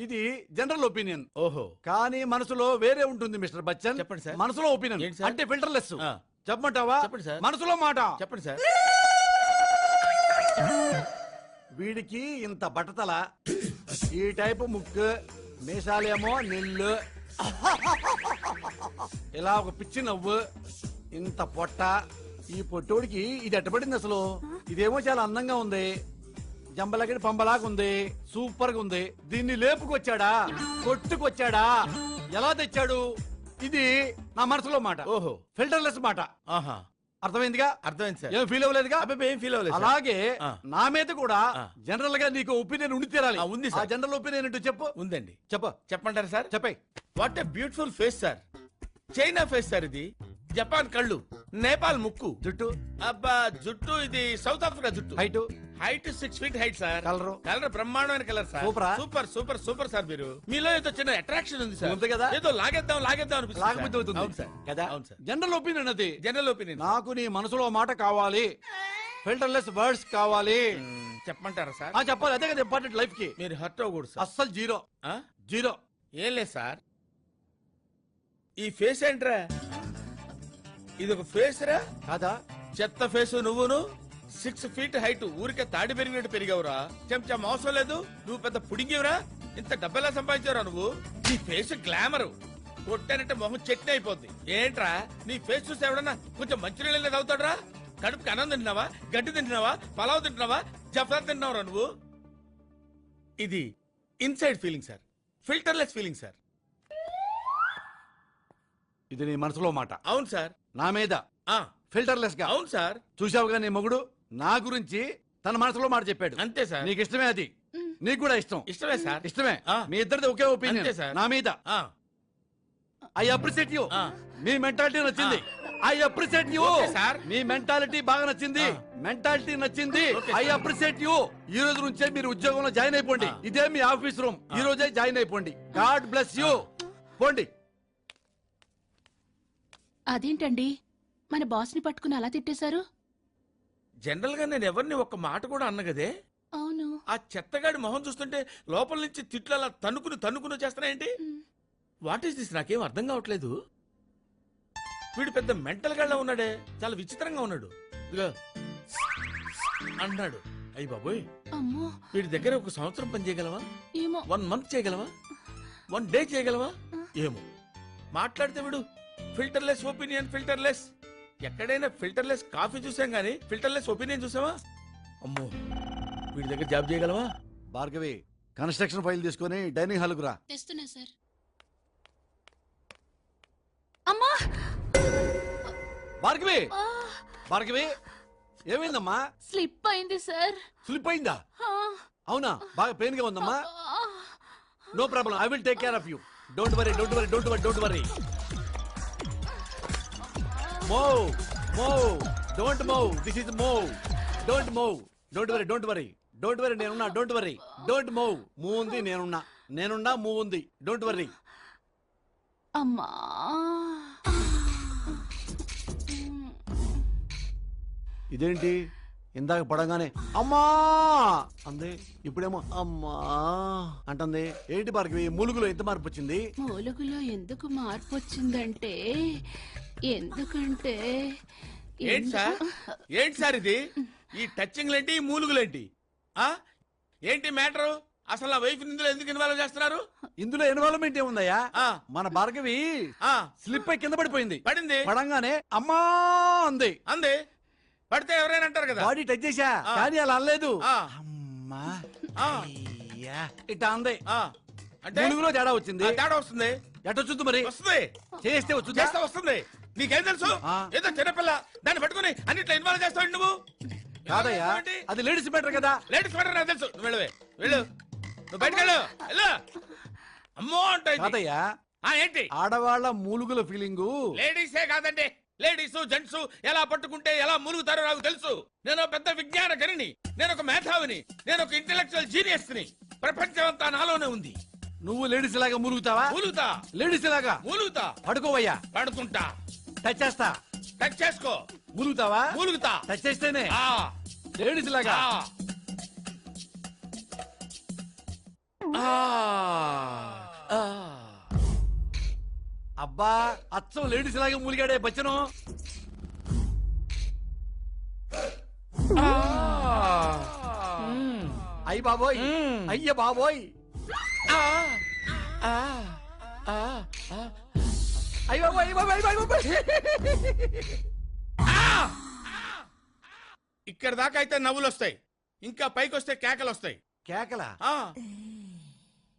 ఇది general opinion. ఓహో, కానీ మనసులో వేరే ఉంటుంది మిస్టర్ బచ్చన్. చెప్పండి సార్. మనసులో ఒపీనియన్ ఏంటి సార్? అంటే ఫిల్టర్లెస్. ఆ. చెప్పమంటావా? చెప్పండి సార్. మనసులో మాట చెప్పండి సార్. వీడికి ఇంత బట్టతల, ఈ టైపు ముక్కు, మీసాలేమో నిల్లు, ఇలా ఒక పిచ్చి నవ్వు, ఇంత పొట్ట. ఈ పొట్టోడికి ఇది ఎట్టబడింది అసలు? ఇదేమో చాలా అందంగా ఉంది, జంబలగడి పంబలాగా ఉంది, సూపర్ గా ఉంది. దీన్ని లేపుకొచ్చాడా, కొట్టుకొచ్చాడా, ఎలా తెచ్చాడు? ఇది నా మనసులో మాట. ఓహో, ఫిల్టర్లెస్ మాట. ఆహా, అర్థమైందిగా? అర్థమైంది సార్. ఏం ఫీల్ అవ్వలేదుగా? అబ్బాయి ఏం ఫీల్ అవ్వలేదు సార్. అలాగే ఆ. నా మీద కూడా ఆ. జనరల్ గా నీకు ఒపీనియన్ ఉండి తీరాలి. ఆ, ఉంది సార్. ఆ జనరల్ ఒపీనియన్ ఏంటో చెప్పు. ఉందండి. చెప్పు. చెప్పంటారా సార్? చెప్పే. What a beautiful face sir. China face sir ఇది. జపాన్ కళ్ళు, నేపాల్ ముక్కు, జుట్టు, అబ్బా జుట్టు ఇది సౌత్ ఆఫ్రికా జుట్టు. Height, height 6 feet height sir. Colour, colour బ్రహ్మాండమైన కలర్ సార్. సూపరా? Super super super sir. మీరు మీలో ఏదో చిన్న అట్రాక్షన్ ఉంది సార్. ఉంది కదా? ఏదో లాగేద్దాం లాగేద్దాం అనిపిస్తుంది సార్. లాగబుద్ధి అవుతుంది అవును సార్. కదా? అవును సార్. జనరల్ ఒపీనియన్ అది. General opinion. నాకు నీ మనసులో మాట కావాలి, ఫిల్టర్లెస్ వర్డ్స్ కావాలి. చెప్పమంటారా సార్? ఆ చెప్పాలి, అదే కదా ఇంపార్టెంట్ లైఫ్ కి. మీరు హర్ట్ అవ్వకూడదు సార్. అస్సలు జీరో. ఆ? జీరో. ఏం లేదు సార్. ఈ ఫేస్ ఏంట్రా? ఇది ఒక ఫేస్ రా? కాదా? చెత్త ఫేసు నువ్వును. 6 feet హైట్, ఊరికే తాడి పెరిగినట్టు పెరిగావురా. చెంచా మోసం లేదు. నువ్వు పెద్ద పుడింగివరా. ఇంత డబ్బెలా సంపాదించావురా నువ్వు? నీ ఫేస్ గ్లామర్, కొట్టానంటే మొహం చట్నీ అయిపోద్ది. ఏంట్రా నీ ఫేస్ చూసి ఎవడన్నా కొంచెం మంచినీళ్ళ తాగుతాడ్రా? కడుపుకి అన్నం తింటున్నావా, గడ్డి తింటున్నావా, పలావ్ తింటున్నావా, జఫ్రా తింటున్నావురా నువ్వు? ఇది inside feeling sir, filterless feeling sir. ఇది నీ మనసులో మాట. అవును సార్. నా మీద ఫిల్టర్లెస్ గా. అవును సార్. చూసావుగా నీ మొగుడు నా గురించి తన మనసులో మాట చెప్పాడు. అంతే సార్. నీకు ఇష్టమే అది, నీకు కూడా ఇష్టం. ఇష్టమే సార్. ఇష్టమే. మీ ఇద్దరిది ఒకే అంతే ఒపీనియన్ సార్. నా మీద. I appreciate you. మీ మెంటాలిటీ నచ్చింది. I appreciate you. సార్ మీ మెంటాలిటీ బాగా నచ్చింది. మెంటాలిటీ నచ్చింది. I appreciate you. ఈ రోజు నుంచే మీరు ఉద్యోగంలో జాయిన్ అయిపోండి. ఇదే మీ ఆఫీస్ రూమ్. ఈ రోజే జాయిన్ అయిపోండి. God bless you. పోండి. అదేంటండి మన బాస్ ని పట్టుకుని అలా తిట్టేశారు? జనరల్ గా నేను ఎవరిని ఒక్క మాట కూడా అన్నగదే. అవును. ఆ చెత్తగాడి మొహం చూస్తుంటే లోపల నుంచి తిట్లు అలా తన్నుకుని తన్నుకుని చేస్తున్నాయేంటి? What is this? నాకేం అర్థం కావట్లేదు. వీడు పెద్ద మెంటల్ గాళ్ళ ఉన్నాడే, చాలా విచిత్రంగా ఉన్నాడు. ఇదిగో అన్నాడు. అయ్యి బాబోయ్, అమ్మో, వీడి దగ్గర ఒక సంవత్సరం పని చేయగలవా? ఏమో. 1 month చేయగలవా? 1 day చేయగలవా? ఏమో మాట్లాడితే వీడు ఫిల్టర్లెస్ ఒపీనియన్, ఫిల్టర్లెస్. ఎక్కడైనా ఫిల్టర్లెస్ కాఫీ చూసాం గానీ ఫిల్టర్లెస్ ఒపీనియన్ చూసావా? అమ్మో, వీడి దగ్గర జాబ్ చేయగలవా? భార్గవి, కన్స్ట్రక్షన్ ఫైల్ తీసుకొని డైనింగ్ హాల్ కు రా. తెస్తున్నా సార్. అమ్మా, భార్గవి, భార్గవి, ఏమైందమ్మా? స్లిప్ అయింది సార్. స్లిప్ అయిందా? అవునా? బాగా పెయిన్ గా ఉందమ్మా? No problem, I will take care of you. Don't worry, don't worry, don't worry, don't worry. Move, move, don't move. This is move. Don't move. Don't worry, don't worry, don't worry. నేనున్నా. Don't worry, don't move. Move ఉంది, నేనున్నా. నేనున్నా, move ఉంది. Don't worry. అమ్మా, ఇదేంటి ఇందాక పడంగానే అమ్మా అంది, ఇప్పుడేమో అమ్మా అంటుంది. ఏంటి భార్గవి, మూలుగులో ఎంత మార్పు వచ్చింది? మూలుగులో ఎందుకు మార్పు వచ్చిందంటే, ఎందుకంటే ఏంటి సార్, ఏంటి సార్ ఇది? ఈ టచింగ్లేంటి, ఈ మూలుగులేంటి? ఏంటి మ్యాటరు? అసలు నా వైఫ్ ఇందులో ఎందుకు ఇన్వాల్వ్ చేస్తున్నారు? ఇందులో ఇన్వాల్వ్మెంట్ ఏముందయ్యా? మన భార్గవి స్లిప్ అయి కింద పడిపోయింది. పడింది. పడంగానే అమ్మా అంది. అంది. పడితే ఎవరైనా అంటారు కదా. బాడీ టచ్ చేశా కానీ అలా అనలేదు. అమ్మా ఇట్లా అంది. అంటే మూలుగులో తేడా వచ్చింది. తేడా వస్తుంది. ఎట్టొచ్చుంది మరి? వస్తుంది. చేస్తే వచ్చింది. చేస్తే వస్తుంది. నీకేం తెలుసు? ఏదో చిన్నపిల్ల దాన్ని పట్టుకుని అన్నిట్లో ఇన్వాల్వ్ చేస్తావు నువ్వు. కాదయ్యా, అది లేడీస్ మ్యాటర్ కదా. లేడీస్ మ్యాటర్ నాకు తెలుసు. నువ్వు వెళ్ళవే, వెళ్ళు. నువ్వు బయటకు వెళ్ళు. వెళ్ళు. అమ్మో అంటే కాదయ్యా, ఏంటి ఆడవాళ్ల మూలుగుల ఫీలింగు. లేడీసే కాదండి, లేడీస్ జెంట్స్ ఎలా పట్టుకుంటే ఎలా మూలుగుతారో నాకు తెలుసు. నేను పెద్ద విజ్ఞాన గనిని, నేను ఒక మేధావిని, నేను ఒక ఇంటెలెక్చువల్ జీనియస్ ని. ప్రపంచం అంతా నాలోనే ఉంది. నువ్వు లేడీస్ లాగా మూలుగుతావా? మూలుగుతా. లేడీస్ లాగా మూలుగుతా. పడుకోవయ్యా. పడుకుంటా. టచ్ చేస్తా. టచ్ చేసుకో. మూలుగుతావా? మూలుగుతా. టచ్ చేస్తేనే లేడీస్ లాగా. అబ్బా అచ్చం లేడీస్ లాగే మూలిగాడే బచ్చను. అయ్య బాబోయ్, అయ్య బాబోయ్, అయ్య బాబోయ్, అయ్య బాబోయ్, అయ్య బాబోయ్. ఇక్కడ దాకా అయితే నవ్వులు వస్తాయి, ఇంకా పైకి వస్తే కేకలు వస్తాయి. కేకలా?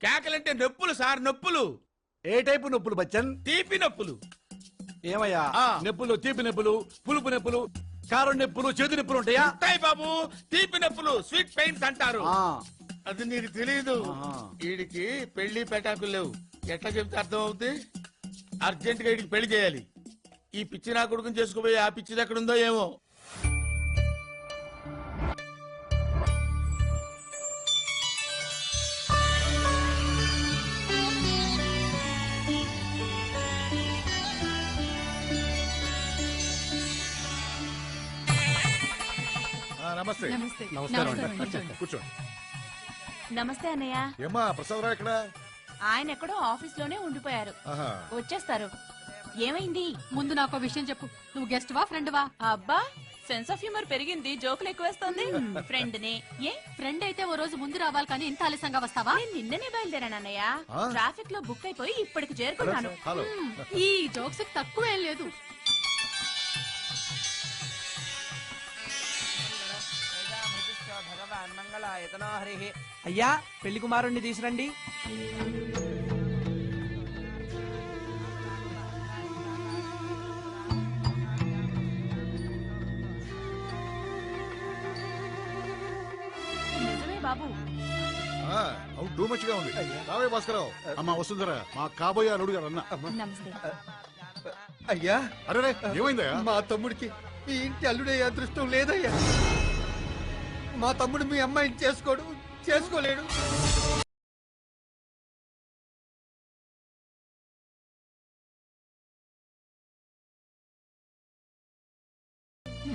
కేకలంటే నొప్పులు సార్, నొప్పులు. ఏ టైపు నొప్పులు బచ్చన్? తీపి నొప్పులు. ఏమయ్యా నొప్పులు? తీపి నొప్పులు, పులుపు నొప్పులు, కారం నొప్పులు, చేదు నొప్పులు ఉంటాయా? ఉంటాయి బాబు, తీపి నొప్పులు స్వీట్ పెయిన్స్ అంటారు. అది నీకు తెలియదు. వీడికి పెళ్లి పెటాకులు లేవు. ఎట్లా చెప్తే అర్థం అవుతుంది? అర్జెంట్ గా వీడికి పెళ్లి చేయాలి. ఈ పిచ్చి నా కొడుకుని చేసుకుపోయి ఆ పిచ్చిది ఎక్కడుందో ఏమో. నమస్తే. నమస్కారం. కూర్చోండి. నమస్తే అన్నయ్య. ఏమ్మా ప్రసాదరావు ఎక్కడ? ఆయన ఎక్కడో ఆఫీస్ లోనే ఉండిపోయారు. ఆహా. వచ్చేస్తారు. ఏమైంది? ముందు నాకు విషయం చెప్పు, నువ్వు గెస్ట్ వా ఫ్రెండ్ వా? అబ్బా సెన్స్ ఆఫ్ హ్యూమర్ పెరిగింది, జోకులు ఎక్కువేస్తుంది. ఫ్రెండ్ నే. ఏ ఫ్రెండ్ అయితే ఓ రోజు ముందు రావాలి కానీ ఇంత ఆలస్యంగా వస్తావా? నేను నిన్ననే బయలుదేరాను అన్నయ్య. ఆ? ట్రాఫిక్ లో బుక్ అయిపోయి ఇప్పటికి చేరుకున్నాను. హలో. ఈ జోక్స్ తక్కువ ఏం లేదు. అయ్యా పెళ్లి కుమారుణ్ణి తీసురండి. నిజమే బాబు. అవును టూ మచ్ గా ఉంది. రావే భాస్కరరావు. అమ్మా వసుంధర, మా కాబోయే అల్లుడు గారు అన్న. నమస్తే. అయ్యా అరే ఏమైందయ్యా? మా తమ్ముడికి ఈ ఇంటి అల్లుడయ్యే అదృష్టం లేదయ్యా. మా తమ్ముడు మీ అమ్మాయిని చేసుకోలేడు.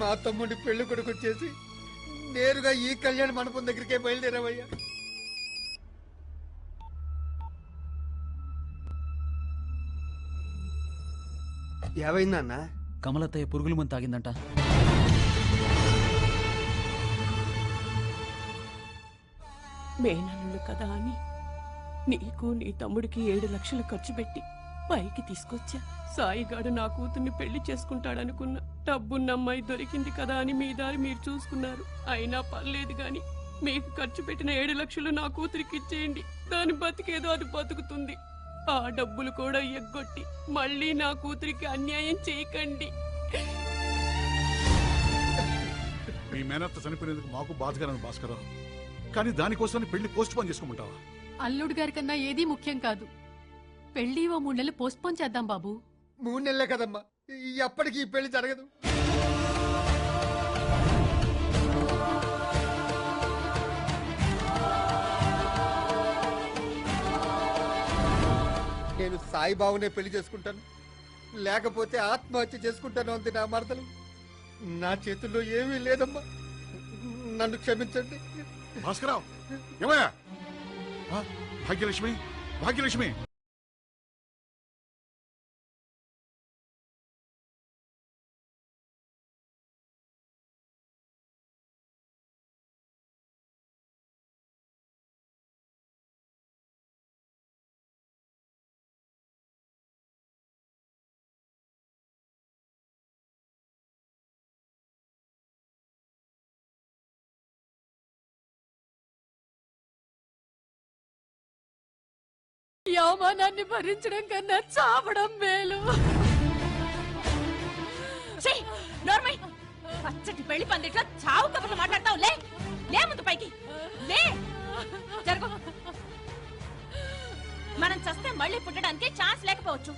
మా తమ్ముడి పెళ్లి కొడుకు వచ్చేసి నేరుగా ఈ కళ్యాణ మండపం దగ్గరికే బయలుదేరావయ్యా. ఏమైందన్నా? కమలత్తయ్య పురుగుల మందు తాగిందంట. మేనల్లుడు కదా అని నీకు నీ తమ్ముడికి 7 లక్షలు ఖర్చు పెట్టి పైకి తీసుకొచ్చా. సాయిగాడు నా కూతుర్ని పెళ్లి చేసుకుంటాడనుకున్నా. డబ్బున్న అమ్మాయి దొరికింది కదా అని మీ దారి మీరు చూసుకున్నారు. అయినా పర్లేదు గాని మీకు ఖర్చు పెట్టిన 7 లక్షలు నా కూతురికి ఇచ్చేయండి. దాని బతికేదో అది బతుకుతుంది. ఆ డబ్బులు కూడా ఎగ్గొట్టి మళ్ళీ నా కూతురికి అన్యాయం చేయకండి. మీ మేనత్త చనిపోయినందుకు మాకు బాధగా ఉంది భాస్కరరావు. కానీ దానికోసం పెళ్లి పోస్ట్ పోన్ చేసుకోమంటావా? అల్లుడు గారి కన్నా ఏదీ ముఖ్యం కాదు. పెళ్లి ఓ 3 నెలలు పోస్ట్ పోన్ చేద్దాం బాబు. 3 నెలలే కదమ్మా, ఎప్పటికీ ఈ పెళ్లి జరగదు. నేను సాయిబాబునే పెళ్లి చేసుకుంటాను, లేకపోతే ఆత్మహత్య చేసుకుంటాను అంతే నా మరదలు. నా చేతుల్లో ఏమీ లేదమ్మా, నన్ను క్షమించండి. భాస్కరరావు ఏమయ్యా? భాగ్యలక్ష్మి, భాగ్యలక్ష్మి. ఈ అవమానాన్ని భరించడం కన్నా చావడం మేలు. ఛీ, నోర్మై. పచ్చటి పెళ్లి పందిట్లో చావు కబుర్లు మాట్లాడతావు. లే ముందు పైకి లే. జరుగు. మనం చస్తే మళ్ళీ పుట్టడానికి ఛాన్స్ లేకపోవచ్చు,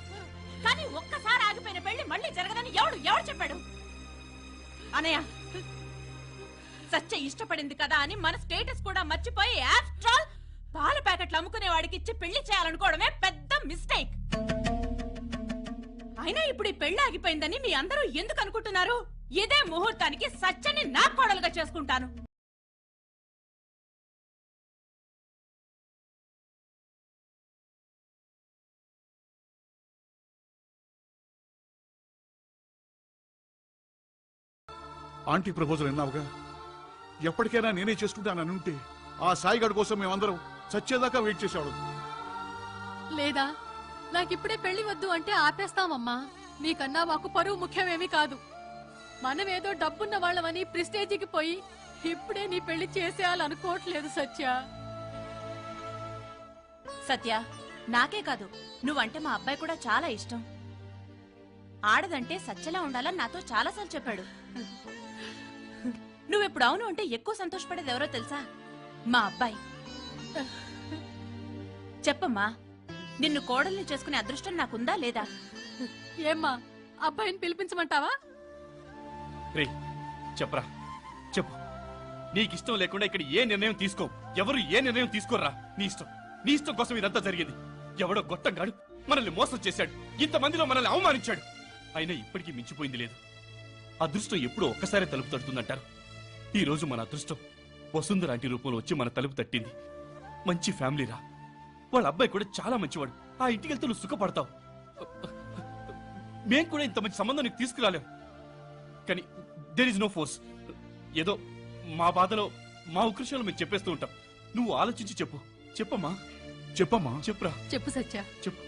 కానీ ఒక్కసారి ఆగిపోయిన పెళ్లి మళ్ళీ జరగదని ఎవడు చెప్పాడు? అనయ్య, సత్య ఇష్టపడింది కదా అని మన స్టేటస్ కూడా మర్చిపోయి ఆఫ్టర్ ఆల్ పాల ప్యాకెట్లు అమ్ముకునే వాడికి ఇచ్చి పెళ్లి చేయాలనుకోవడమే పెద్ద మిస్టేక్. అయినా ఇప్పుడు ఈ పెళ్లి ఆగిపోయిందని మీ అందరూ ఎందుకు అనుకుంటున్నారు? ఇదే ముహూర్తానికి సత్యని నా కోడలుగా చేసుకుంటాను. ఆంటీ ప్రపోజల్ విన్నావుగా. ఎప్పటికైనా నేనే చేసుకుంటానని ఉంటే ఆ సాయిగాడి కోసం మేమందరం చచ్చేదాకా వెయిట్ చేసేవాడు. లేదా నాకిప్పుడే పెళ్లి వద్దు అంటే ఆపేస్తామమ్మా. నీకన్నా మాకు పరువు ముఖ్యమేమీ కాదు. మనమేదో డబ్బున్న వాళ్ళమని ప్రిస్టేజీకి పోయి ఇప్పుడే నీ పెళ్లి చేసేయాలనుకోవట్లేదు సత్య. సత్య, నాకే కాదు నువ్వంటే మా అబ్బాయి కూడా చాలా ఇష్టం. ఆడదంటే సత్యలా ఉండాలని నాతో చాలాసార్లు చెప్పాడు. నువ్వెప్పుడు అవును అంటే ఎక్కువ సంతోషపడేది ఎవరో తెలుసా? మా అబ్బాయి. చెప్పమ్మా, నిన్ను కోడల్ని చేసుకునే అదృష్టం నాకుందా లేదా? ఏమ్మా, అబ్బాయిని పిలిపించమంటావా? రే చెప్పరా, చెప్పు. నీకిష్టం లేకుండా ఇక్కడ ఏ నిర్ణయం తీసుకో, ఎవరు ఏ నిర్ణయం తీసుకోర్రా. నీ ఇష్టం కోసం ఇదంతా జరిగింది. ఎవడో గొట్టంగాడు మనల్ని మోసం చేశాడు, ఇంతమందిలో మనల్ని అవమానించాడు. అయినా ఇప్పటికీ మించిపోయింది లేదు. అదృష్టం ఎప్పుడో ఒక్కసారి తలుపు తడుతుందంటారు. ఈ రోజు మన అదృష్టం వసుంధర ఆంటీ రూపంలో వచ్చి మన తలుపు తట్టింది. మంచి ఫ్యామిలీరా, వాళ్ళ అబ్బాయి కూడా చాలా మంచివాడు. ఆ ఇంటికి వెళ్తే నువ్వు సుఖపడతావు. మేం కూడా ఇంత మంచి సంబంధం నీకు తీసుకురాలేం. కానీ దేర్ ఇస్ నో ఫోర్స్. ఏదో మా బాధలో మా ఉకృషాలు మేము చెప్పేస్తూ ఉంటాం. నువ్వు ఆలోచించి చెప్పమ్మా. చెప్పమ్మా. చెప్పురా. చెప్పు సత్య. చెప్పు.